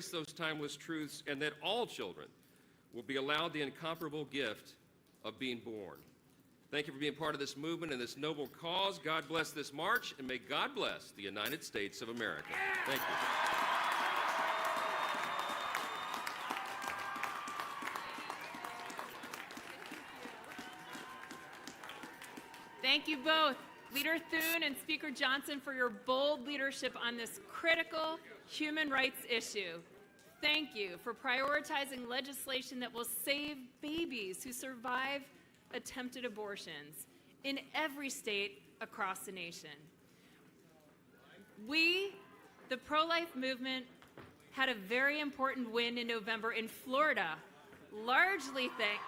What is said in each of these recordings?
those timeless truths and that all children will be allowed the incomparable gift of being born. Thank you for being part of this movement and this noble cause. God bless this march, and may God bless the United States of America. Thank you. Thank you both, Leader Thune and Speaker Johnson, for your bold leadership on this critical human rights issue. Thank you for prioritizing legislation that will save babies who survive attempted abortions in every state across the nation. We, the pro-life movement, had a very important win in November in Florida, largely thanks.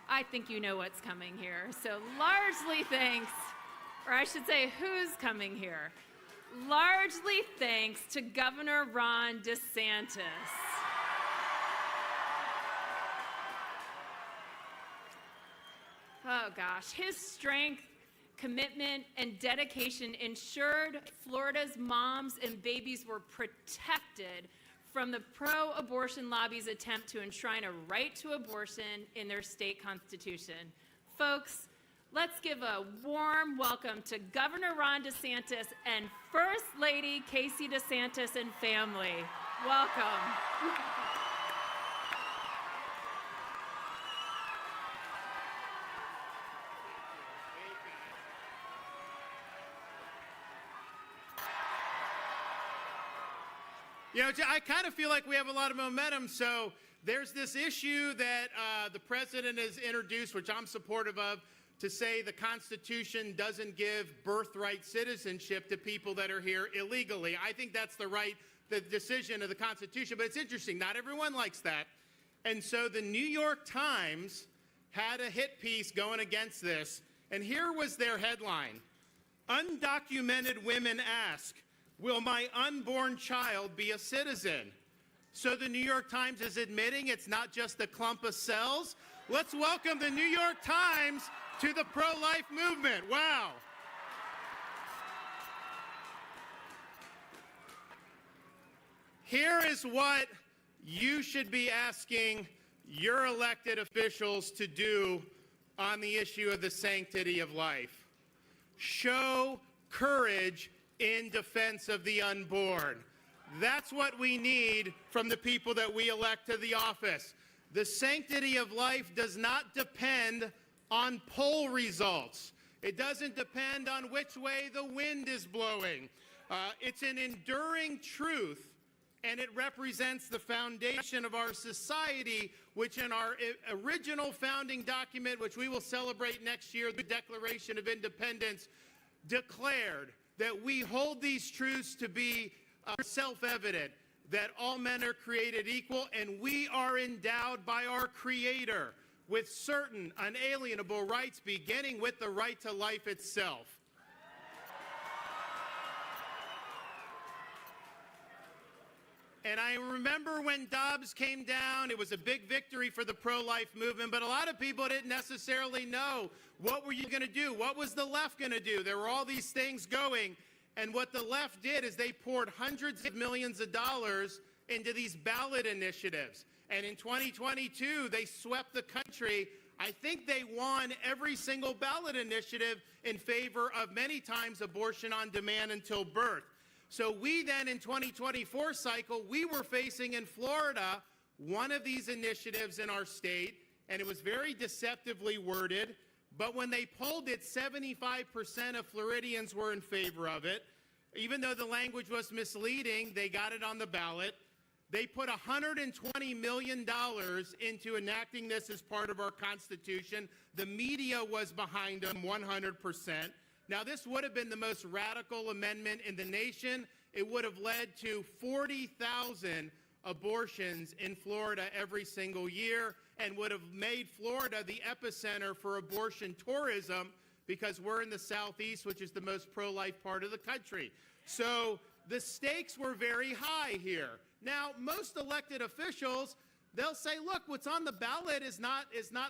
I think you know what's coming here. So largely thanks, or I should say who's coming here. Largely thanks to Governor Ron DeSantis. Oh gosh, his strength, commitment, and dedication ensured Florida's moms and babies were protected from the pro-abortion lobby's attempt to enshrine a right to abortion in their state constitution. Folks, let's give a warm welcome to Governor Ron DeSantis and First Lady Casey DeSantis and family. Welcome. You know, I kind of feel like we have a lot of momentum. So there's this issue that the president has introduced, which I'm supportive of, to say the Constitution doesn't give birthright citizenship to people that are here illegally. I think that's the decision of the Constitution. But it's interesting, not everyone likes that. And so the New York Times had a hit piece going against this. And here was their headline: "Undocumented women ask, will my unborn child be a citizen?" So the New York Times is admitting it's not just a clump of cells. Let's welcome the New York Times to the pro-life movement. Wow. Here is what you should be asking your elected officials to do on the issue of the sanctity of life. Show courage in defense of the unborn. That's what we need from the people that we elect to the office. The sanctity of life does not depend on poll results. It doesn't depend on which way the wind is blowing. It's an enduring truth, and it represents the foundation of our society, which in our original founding document, which we will celebrate next year, the Declaration of Independence, declared that we hold these truths to be self-evident, that all men are created equal, and we are endowed by our Creator with certain unalienable rights, beginning with the right to life itself. And I remember when Dobbs came down, it was a big victory for the pro-life movement, but a lot of people didn't necessarily know, what were you going to do? What was the left going to do? There were all these things going, and what the left did is they poured hundreds of millions of dollars into these ballot initiatives. And in 2022, they swept the country. I think they won every single ballot initiative in favor of, many times, abortion on demand until birth. So we then, in 2024 cycle, we were facing in Florida one of these initiatives in our state, and it was very deceptively worded. But when they polled it, 75% of Floridians were in favor of it. Even though the language was misleading, they got it on the ballot. They put $120 million into enacting this as part of our Constitution. The media was behind them 100%. Now, this would have been the most radical amendment in the nation. It would have led to 40,000 abortions in Florida every single year, and would have made Florida the epicenter for abortion tourism, because we're in the Southeast, which is the most pro-life part of the country. So the stakes were very high here. Now, most elected officials, they'll say, look, what's on the ballot is not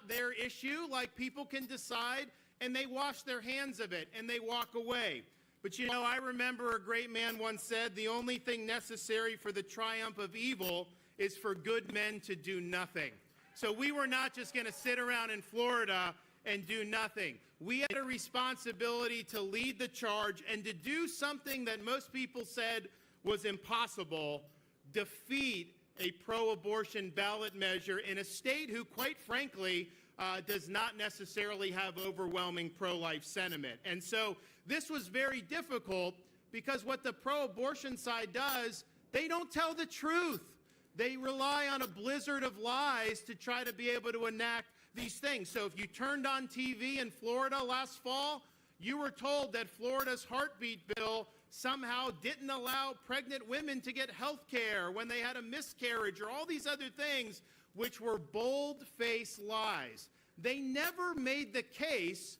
their issue. Like, people can decide, and they wash their hands of it, and they walk away. But you know, I remember a great man once said, the only thing necessary for the triumph of evil is for good men to do nothing. So we were not just going to sit around in Florida and do nothing. We had a responsibility to lead the charge and to do something that most people said was impossible: defeat a pro-abortion ballot measure in a state who, quite frankly, does not necessarily have overwhelming pro-life sentiment. And so this was very difficult because what the pro-abortion side does, they don't tell the truth. They rely on a blizzard of lies to try to be able to enact these things. So if you turned on TV in Florida last fall, you were told that Florida's heartbeat bill somehow didn't allow pregnant women to get health care when they had a miscarriage, or all these other things, which were bold-faced lies. They never made the case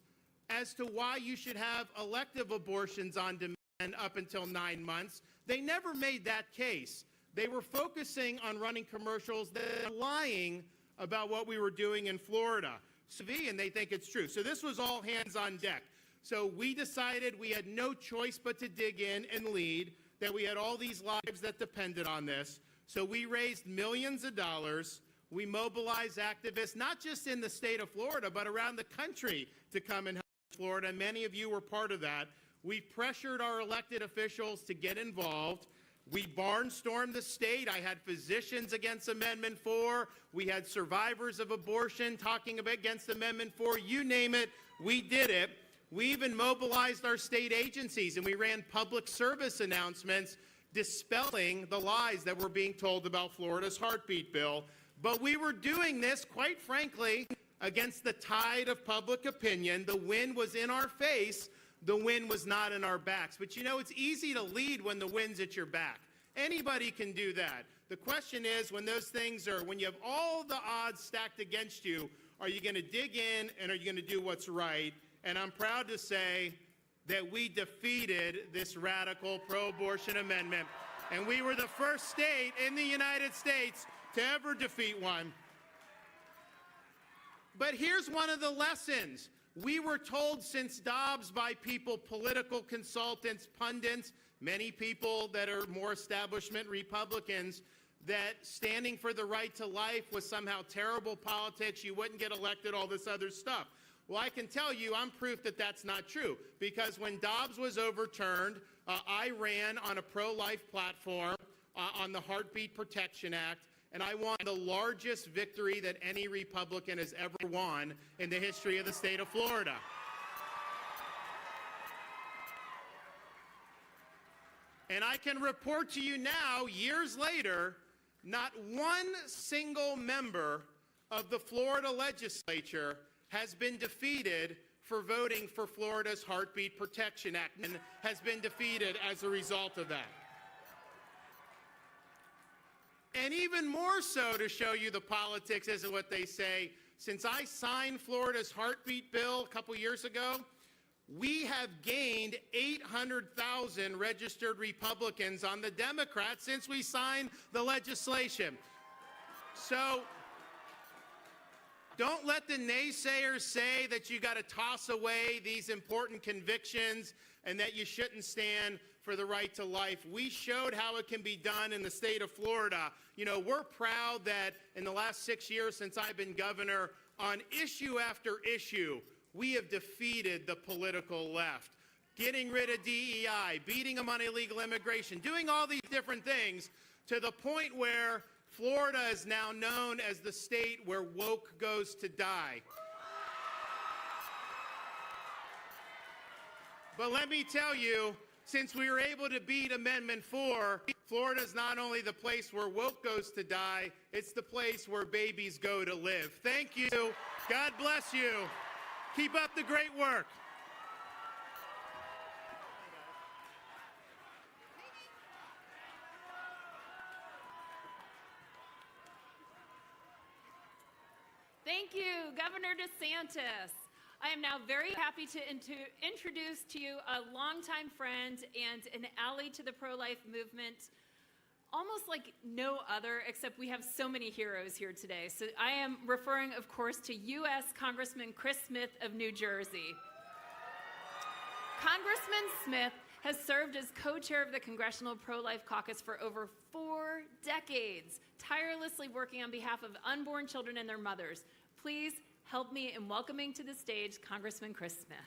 as to why you should have elective abortions on demand up until 9 months. They never made that case. They were focusing on running commercials that are lying about what we were doing in Florida. And they think it's true. So this was all hands on deck. So we decided we had no choice but to dig in and lead, that we had all these lives that depended on this. So we raised millions of dollars. We mobilized activists, not just in the state of Florida, but around the country to come and help Florida. Many of you were part of that. We pressured our elected officials to get involved. We barnstormed the state. I had physicians against Amendment 4. We had survivors of abortion talking against Amendment 4. You name it, we did it. We even mobilized our state agencies, and we ran public service announcements dispelling the lies that were being told about Florida's heartbeat bill. But we were doing this, quite frankly, against the tide of public opinion. The wind was in our face. The wind was not in our backs. But you know, it's easy to lead when the wind's at your back. Anybody can do that. The question is, when those things are, when you have all the odds stacked against you, are you going to dig in and are you going to do what's right? And I'm proud to say that we defeated this radical pro-abortion amendment. And we were the first state in the United States to ever defeat one. But here's one of the lessons. We were told since Dobbs by people, political consultants, pundits, many people that are more establishment Republicans, that standing for the right to life was somehow terrible politics, you wouldn't get elected, all this other stuff. Well, I can tell you I'm proof that that's not true, because when Dobbs was overturned, I ran on a pro-life platform on the Heartbeat Protection Act, and I won the largest victory that any Republican has ever won in the history of the state of Florida. And I can report to you now, years later, not one single member of the Florida legislature has been defeated for voting for Florida's Heartbeat Protection Act, and has been defeated as a result of that. And even more so, to show you the politics isn't what they say, since I signed Florida's heartbeat bill a couple years ago, we have gained 800,000 registered Republicans on the Democrats since we signed the legislation. So don't let the naysayers say that you got to toss away these important convictions and that you shouldn't stand for the right to life. We showed how it can be done in the state of Florida. You know, we're proud that in the last 6 years since I've been governor, on issue after issue, we have defeated the political left. Getting rid of DEI, beating them on illegal immigration, doing all these different things, to the point where Florida is now known as the state where woke goes to die. But let me tell you, since we were able to beat Amendment 4, Florida is not only the place where woke goes to die, it's the place where babies go to live. Thank you. God bless you. Keep up the great work. Thank you, Governor DeSantis. I am now very happy to introduce to you a longtime friend and an ally to the pro-life movement, almost like no other, except we have so many heroes here today. So I am referring, of course, to U.S. Congressman Chris Smith of New Jersey. Congressman Smith has served as co-chair of the Congressional Pro-Life Caucus for over 4 decades, tirelessly working on behalf of unborn children and their mothers. Please help me in welcoming to the stage Congressman Chris Smith.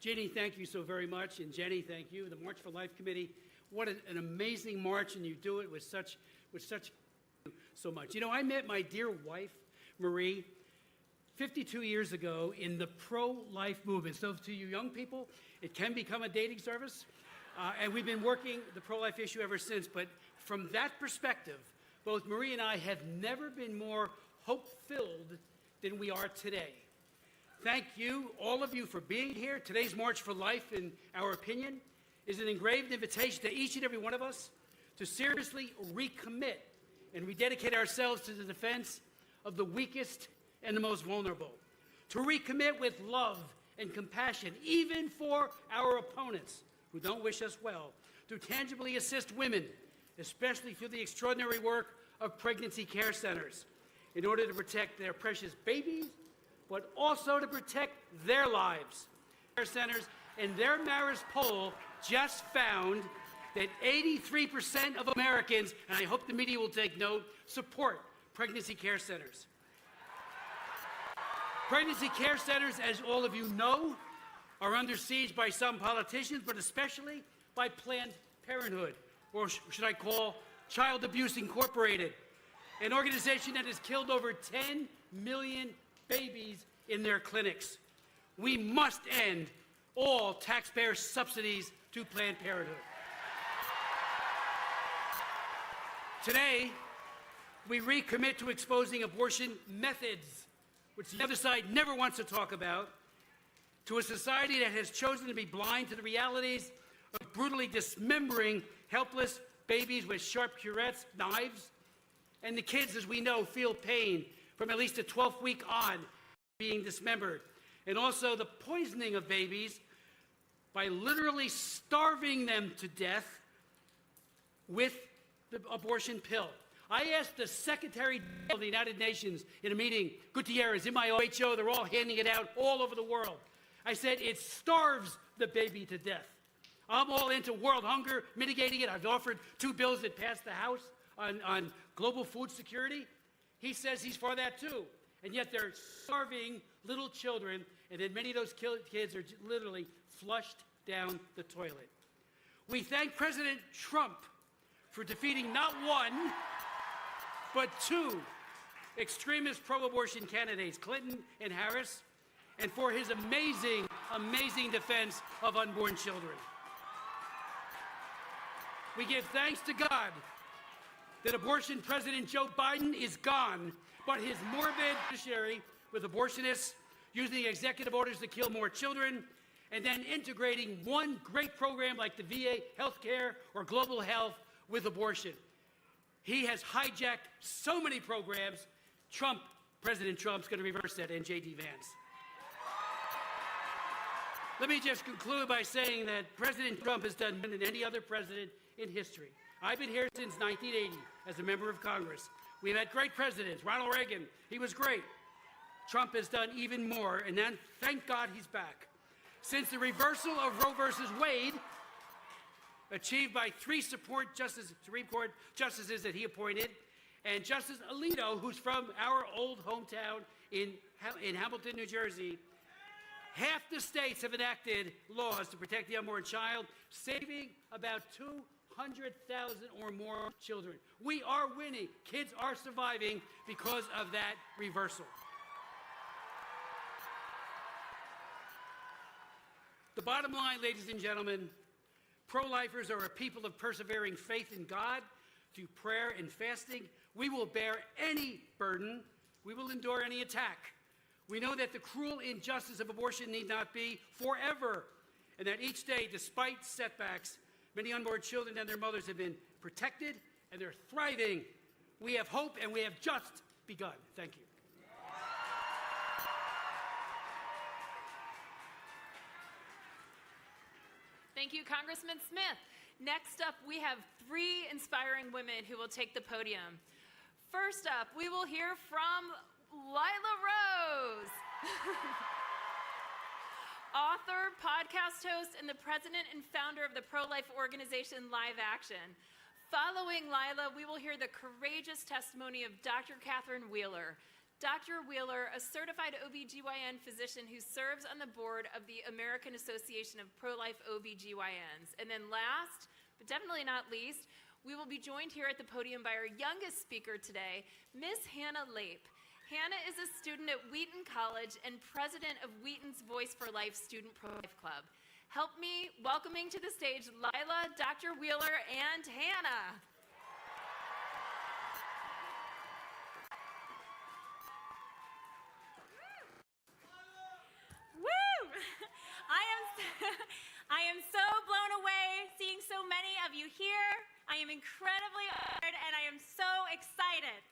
Ginny, thank you so very much, and Jenny, thank you. The March for Life Committee, what an amazing march, and you do it with such so much. You know, I met my dear wife, Marie, 52 years ago in the pro-life movement. So to you young people, it can become a dating service, and we've been working the pro-life issue ever since. But from that perspective, both Marie and I have never been more hope-filled than we are today. Thank you, all of you, for being here. Today's March for Life, in our opinion, is an engraved invitation to each and every one of us to seriously recommit and rededicate ourselves to the defense of the weakest and the most vulnerable, to recommit with love and compassion, even for our opponents who don't wish us well, to tangibly assist women, especially through the extraordinary work of pregnancy care centers, in order to protect their precious babies, but also to protect their lives. Care centers and their Marist poll just found that 83% of Americans, and I hope the media will take note, support pregnancy care centers. Pregnancy care centers, as all of you know, are under siege by some politicians, but especially by Planned Parenthood, or should I call Child Abuse Incorporated, an organization that has killed over 10 million babies in their clinics. We must end all taxpayer subsidies to Planned Parenthood. Today, we recommit to exposing abortion methods, which the other side never wants to talk about, to a society that has chosen to be blind to the realities of brutally dismembering helpless babies with sharp curettes, knives, and the kids, as we know, feel pain from at least a 12th week on being dismembered, and also the poisoning of babies by literally starving them to death with the abortion pill. I asked the Secretary of the United Nations in a meeting, Gutierrez, in my WHO, they're all handing it out all over the world. I said, it starves the baby to death. I'm all into world hunger, mitigating it. I've offered 2 bills that passed the House on global food security. He says he's for that too. And yet they're starving little children, and then many of those kids are literally flushed down the toilet. We thank President Trump for defeating not 1, but 2 extremist pro-abortion candidates, Clinton and Harris, and for his amazing, amazing defense of unborn children. We give thanks to God that abortion President Joe Biden is gone, but his morbid judiciary with abortionists using executive orders to kill more children, and then integrating one great program like the VA healthcare or global health with abortion. He has hijacked so many programs. President Trump's going to reverse that, and J.D. Vance. Let me just conclude by saying that President Trump has done more than any other president in history. I've been here since 1980 as a member of Congress. We've had great presidents. Ronald Reagan, he was great. Trump has done even more, and then thank God he's back. Since the reversal of Roe versus Wade, achieved by 3 Supreme Court justices that he appointed, and Justice Alito, who's from our old hometown in Hamilton, New Jersey, half the states have enacted laws to protect the unborn child, saving about 200,000 or more children. We are winning. Kids are surviving because of that reversal. The bottom line, ladies and gentlemen, pro-lifers are a people of persevering faith in God through prayer and fasting. We will bear any burden. We will endure any attack. We know that the cruel injustice of abortion need not be forever, and that each day, despite setbacks, many unborn children and their mothers have been protected, and they're thriving. We have hope, and we have just begun. Thank you. Thank you, Congressman Smith. Next up, we have 3 inspiring women who will take the podium. First up, we will hear from Lila Rose. Author, podcast host, and the president and founder of the pro-life organization Live Action. Following Lila, we will hear the courageous testimony of Dr. Catherine Wheeler. Dr. Wheeler, a certified OBGYN physician who serves on the board of the American Association of Pro-Life OBGYNs. And then last, but definitely not least, we will be joined here at the podium by our youngest speaker today, Miss Hannah Lape. Hannah is a student at Wheaton College and president of Wheaton's Voice for Life Student Pro-Life Club. Help me welcoming to the stage Lila, Dr. Wheeler, and Hannah. Woo! I am so blown away seeing so many of you here. I am incredibly honored and I am so excited.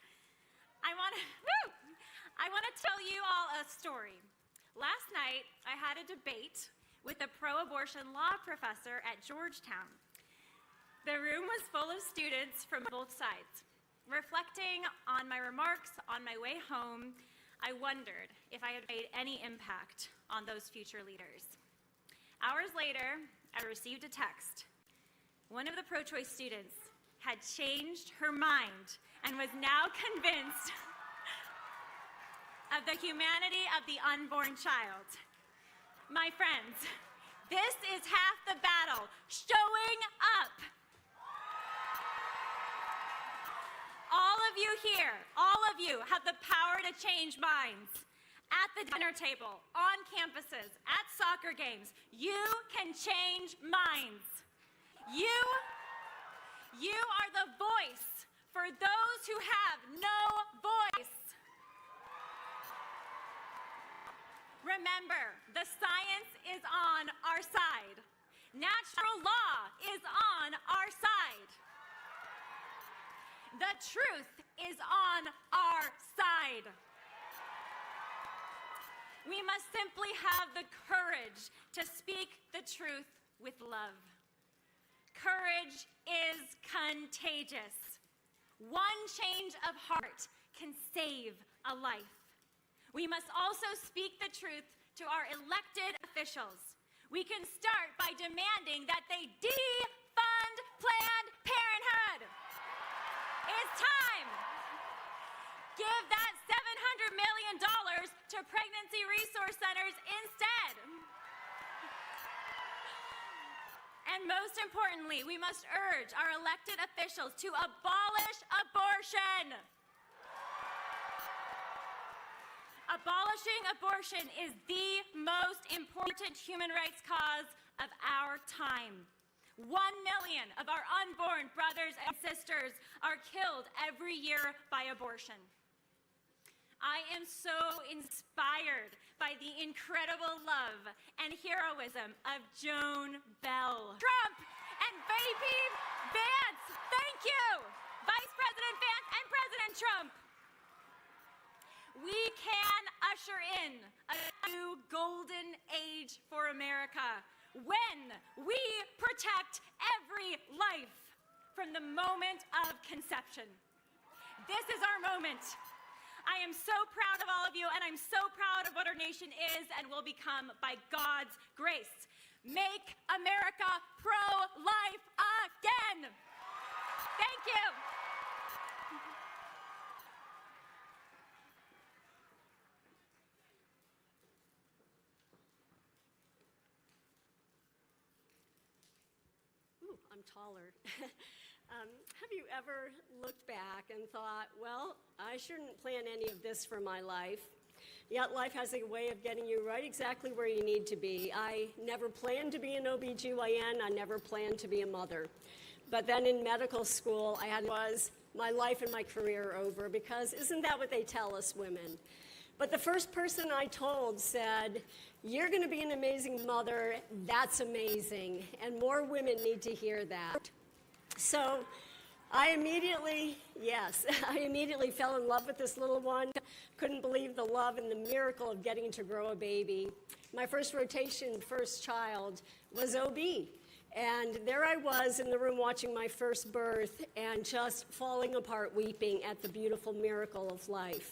I want to tell you all a story. Last night, I had a debate with a pro-abortion law professor at Georgetown. The room was full of students from both sides. Reflecting on my remarks on my way home, I wondered if I had made any impact on those future leaders. Hours later, I received a text. One of the pro-choice students had changed her mind and was now convinced of the humanity of the unborn child. My friends, this is half the battle, showing up. All of you here, all of you have the power to change minds. At the dinner table, on campuses, at soccer games, you can change minds. You are the voice for those who have no voice. Remember, the science is on our side. Natural law is on our side. The truth is on our side. We must simply have the courage to speak the truth with love. Courage is contagious. One change of heart can save a life. We must also speak the truth to our elected officials. We can start by demanding that they defund Planned Parenthood. It's time. Give that $700 million to pregnancy resource centers instead. And most importantly, we must urge our elected officials to abolish abortion. Abolishing abortion is the most important human rights cause of our time. 1 million of our unborn brothers and sisters are killed every year by abortion. I am so inspired by the incredible love and heroism of Joan Bell. Trump and VP Vance, thank you! Vice President Vance and President Trump. We can usher in a new golden age for America when we protect every life from the moment of conception. This is our moment. I am so proud of all of you, and I'm so proud of what our nation is and will become by God's grace. Make America pro-life again. Thank you. Ooh, I'm taller. Have you ever looked back and thought, well, I shouldn't plan any of this for my life? Yet life has a way of getting you right exactly where you need to be. I never planned to be an OBGYN. I never planned to be a mother. But then in medical school, was my life and my career over, because isn't that what they tell us women? But the first person I told said, you're going to be an amazing mother. That's amazing. And more women need to hear that. So I immediately fell in love with this little one. Couldn't believe the love and the miracle of getting to grow a baby. My first rotation, first child, was OB. And there I was in the room watching my first birth and just falling apart weeping at the beautiful miracle of life.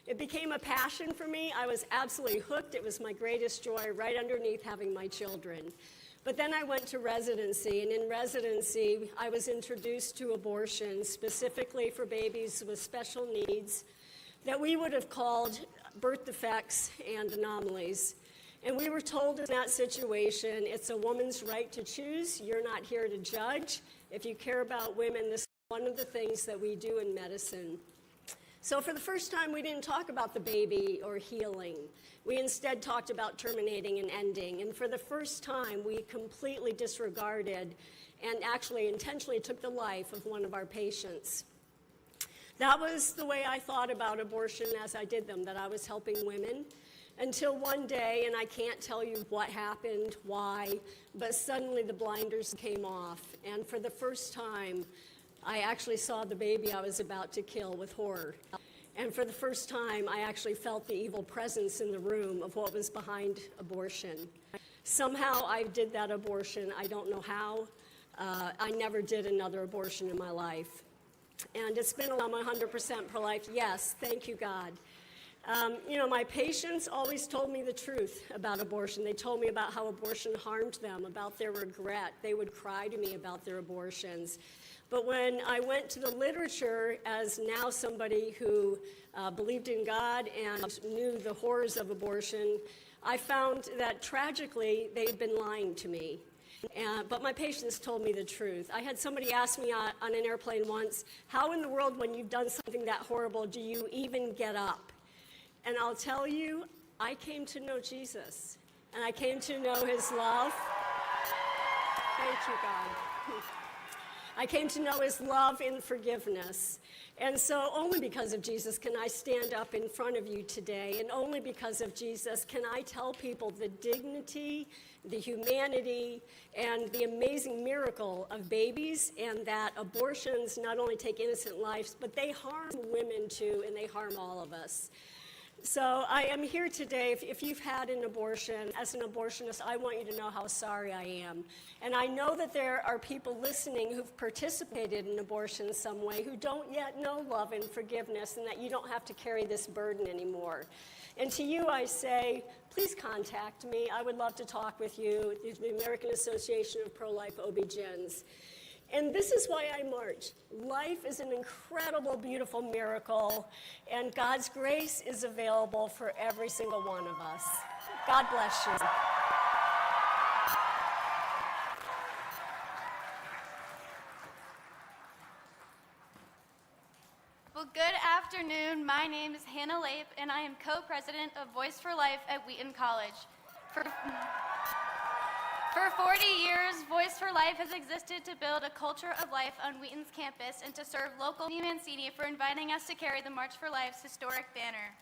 It became a passion for me. I was absolutely hooked. It was my greatest joy, right underneath having my children. But then I went to residency, and in residency, I was introduced to abortion, specifically for babies with special needs that we would have called birth defects and anomalies. And we were told in that situation, it's a woman's right to choose. You're not here to judge. If you care about women, this is one of the things that we do in medicine. So for the first time, we didn't talk about the baby or healing. We instead talked about terminating and ending. And for the first time, we completely disregarded and actually intentionally took the life of one of our patients. That was the way I thought about abortion as I did them, that I was helping women. Until one day, and I can't tell you what happened, why, but suddenly the blinders came off. And for the first time, I actually saw the baby I was about to kill with horror. And for the first time, I actually felt the evil presence in the room of what was behind abortion. Somehow I did that abortion. I don't know how. I never did another abortion in my life. And it's been 100% pro-life. Yes, thank you, God. My patients always told me the truth about abortion. They told me about how abortion harmed them, about their regret. They would cry to me about their abortions. But when I went to the literature as now somebody who believed in God and knew the horrors of abortion, I found that tragically they'd been lying to me. But my patients told me the truth. I had somebody ask me on an airplane once, how in the world, when you've done something that horrible, do you even get up? And I'll tell you, I came to know Jesus, and I came to know his love. Thank you, God. I came to know his love and forgiveness. And so only because of Jesus can I stand up in front of you today, and only because of Jesus can I tell people the dignity, the humanity, and the amazing miracle of babies, and that abortions not only take innocent lives, but they harm women too, and they harm all of us. So I am here today. If you've had an abortion, as an abortionist, I want you to know how sorry I am. And I know that there are people listening who've participated in abortion in some way who don't yet know love and forgiveness, and that you don't have to carry this burden anymore. And to you I say, please contact me. I would love to talk with you, the American Association of Pro-Life OB-GYNs. And this is why I march. Life is an incredible, beautiful miracle, and God's grace is available for every single one of us. God bless you. Well, good afternoon. My name is Hannah Lape, and I am co-president of Voice for Life at Wheaton College. For 40 years, Voice for Life has existed to build a culture of life on Wheaton's campus and to serve local Mancini for inviting us to carry the March for Life's historic banner.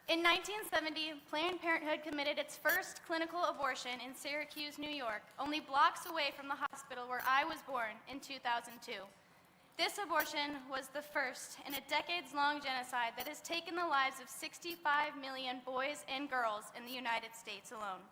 In 1970, Planned Parenthood committed its first clinical abortion in Syracuse, New York, only blocks away from the hospital where I was born in 2002. This abortion was the first in a decades-long genocide that has taken the lives of 65 million boys and girls in the United States alone.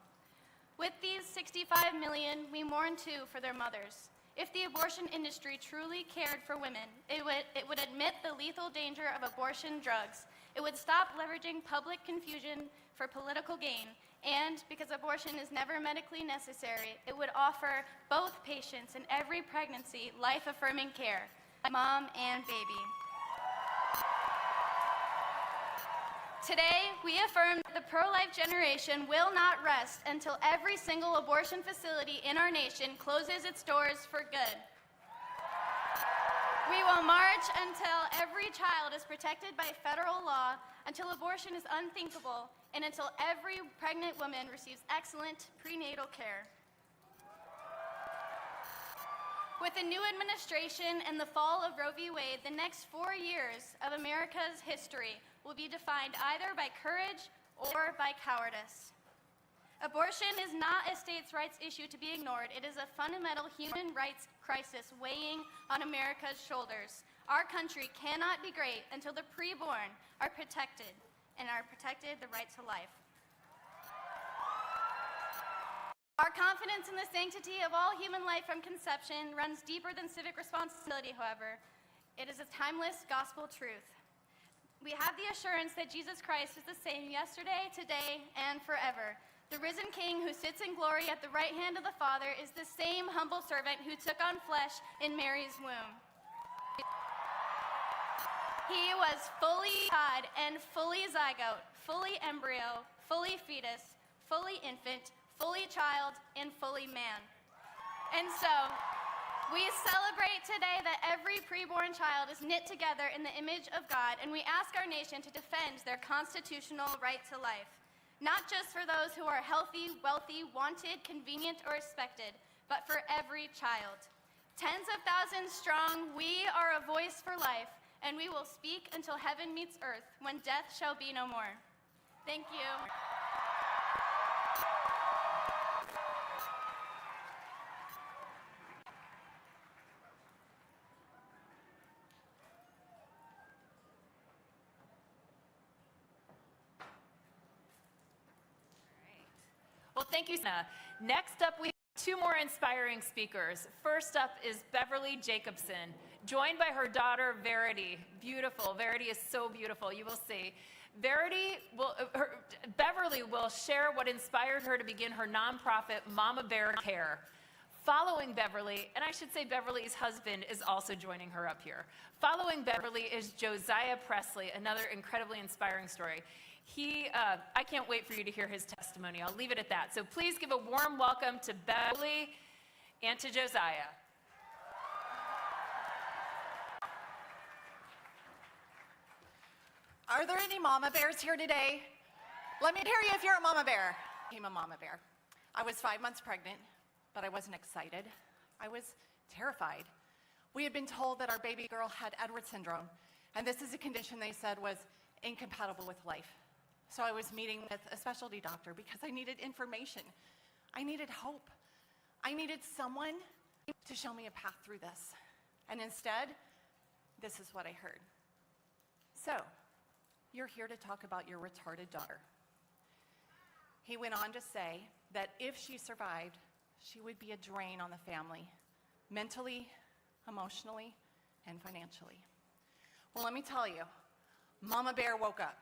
With these 65 million, we mourn too for their mothers. If the abortion industry truly cared for women, it would admit the lethal danger of abortion drugs. It would stop leveraging public confusion for political gain, and because abortion is never medically necessary, it would offer both patients in every pregnancy life-affirming care, mom and baby. Today, we affirm that the pro-life generation will not rest until every single abortion facility in our nation closes its doors for good. We will march until every child is protected by federal law, until abortion is unthinkable, and until every pregnant woman receives excellent prenatal care. With the new administration and the fall of Roe v. Wade, the next 4 years of America's history will be defined either by courage or by cowardice. Abortion is not a states' rights issue to be ignored. It is a fundamental human rights crisis weighing on America's shoulders. Our country cannot be great until the preborn are protected and are protected the right to life. Our confidence in the sanctity of all human life from conception runs deeper than civic responsibility, however. It is a timeless gospel truth. We have the assurance that Jesus Christ is the same yesterday, today, and forever. The risen King who sits in glory at the right hand of the Father is the same humble servant who took on flesh in Mary's womb. He was fully God and fully zygote, fully embryo, fully fetus, fully infant, fully child, and fully man. And so, we celebrate today that every preborn child is knit together in the image of God, and we ask our nation to defend their constitutional right to life. Not just for those who are healthy, wealthy, wanted, convenient, or expected, but for every child. Tens of thousands strong, we are a voice for life, and we will speak until heaven meets earth, when death shall be no more. Thank you. Well, thank you, Sana. Next up, we have two more inspiring speakers. First up is Beverly Jacobson, joined by her daughter, Verity. Beautiful. Verity is so beautiful. You will see. Beverly will share what inspired her to begin her nonprofit, Mama Bear Care. Following Beverly, and I should say Beverly's husband is also joining her up here. Following Beverly is Josiah Presley, another incredibly inspiring story. I can't wait for you to hear his testimony. I'll leave it at that. So please give a warm welcome to Beverly and to Josiah. Are there any mama bears here today? Let me hear you if you're a mama bear. I'm a mama bear. I was 5 months pregnant, but I wasn't excited. I was terrified. We had been told that our baby girl had Edwards syndrome, and this is a condition they said was incompatible with life. So I was meeting with a specialty doctor because I needed information. I needed hope. I needed someone to show me a path through this. And instead, this is what I heard. So, you're here to talk about your retarded daughter. He went on to say that if she survived, she would be a drain on the family, mentally, emotionally, and financially. Well, let me tell you, Mama Bear woke up.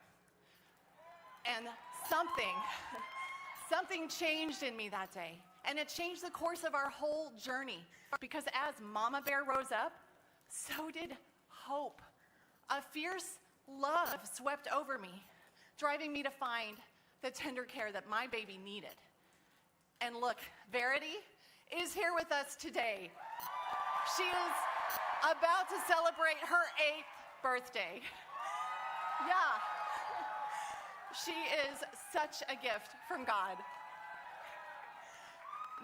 And something changed in me that day. And it changed the course of our whole journey. Because as Mama Bear rose up, so did hope. A fierce love swept over me, driving me to find the tender care that my baby needed. And look, Verity is here with us today. She is about to celebrate her 8th birthday. Yeah. She is such a gift from God.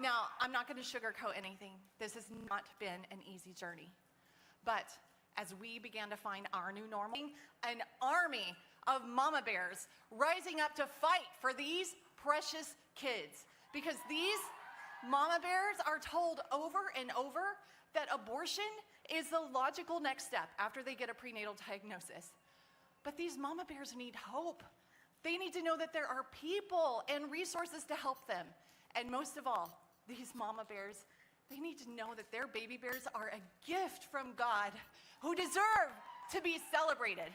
Now, I'm not going to sugarcoat anything. This has not been an easy journey. But as we began to find our new normal, an army of mama bears rising up to fight for these precious kids. Because these mama bears are told over and over that abortion is the logical next step after they get a prenatal diagnosis. But these mama bears need hope. They need to know that there are people and resources to help them. And most of all, these mama bears, they need to know that their baby bears are a gift from God who deserve to be celebrated.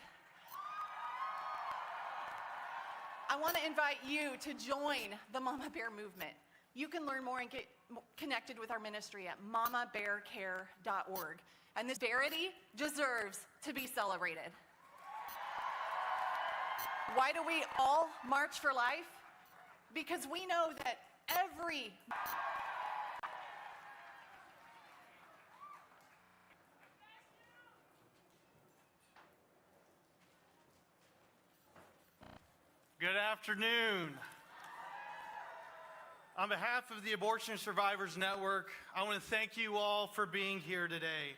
I want to invite you to join the Mama Bear movement. You can learn more and get connected with our ministry at mamabearcare.org. And this Verity deserves to be celebrated. Why do we all march for life? Because we know that every Good afternoon. On behalf of the Abortion Survivors Network, I want to thank you all for being here today.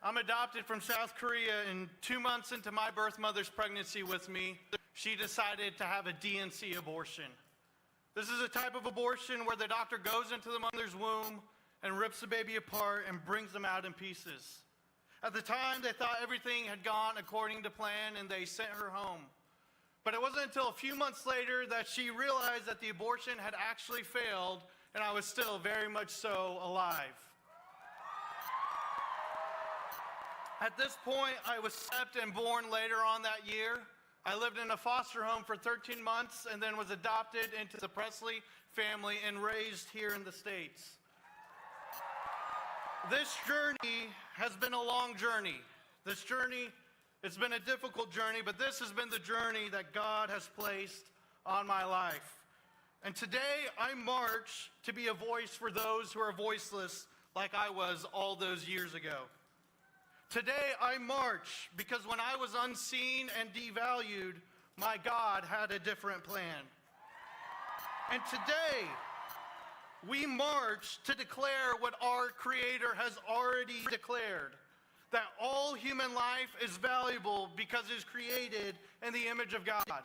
I'm adopted from South Korea, and 2 months into my birth mother's pregnancy with me, she decided to have a DNC abortion. This is a type of abortion where the doctor goes into the mother's womb and rips the baby apart and brings them out in pieces. At the time, they thought everything had gone according to plan and they sent her home. But it wasn't until a few months later that she realized that the abortion had actually failed and I was still very much so alive. At this point, I was stepped and born later on that year. I lived in a foster home for 13 months and then was adopted into the Presley family and raised here in the States. This journey has been a long journey. This journey, it's been a difficult journey, but this has been the journey that God has placed on my life. And today I march to be a voice for those who are voiceless like I was all those years ago. Today I march because when I was unseen and devalued, my God had a different plan. And today we march to declare what our Creator has already declared, that all human life is valuable because it is created in the image of God.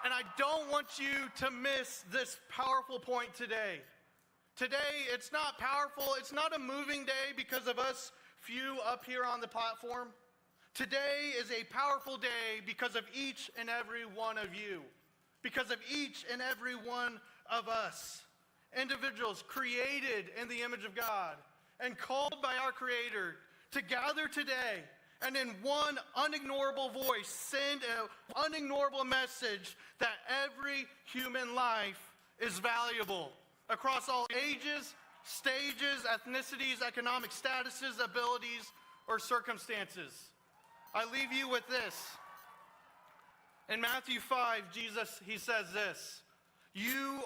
And I don't want you to miss this powerful point today. Today, it's not powerful. It's not a moving day because of us few up here on the platform. Today is a powerful day because of each and every one of you, because of each and every one of us, individuals created in the image of God and called by our Creator to gather today and in one unignorable voice send an unignorable message that every human life is valuable across all ages, stages, ethnicities, economic statuses, abilities, or circumstances. I leave you with this. In Matthew 5, Jesus, he says this, "You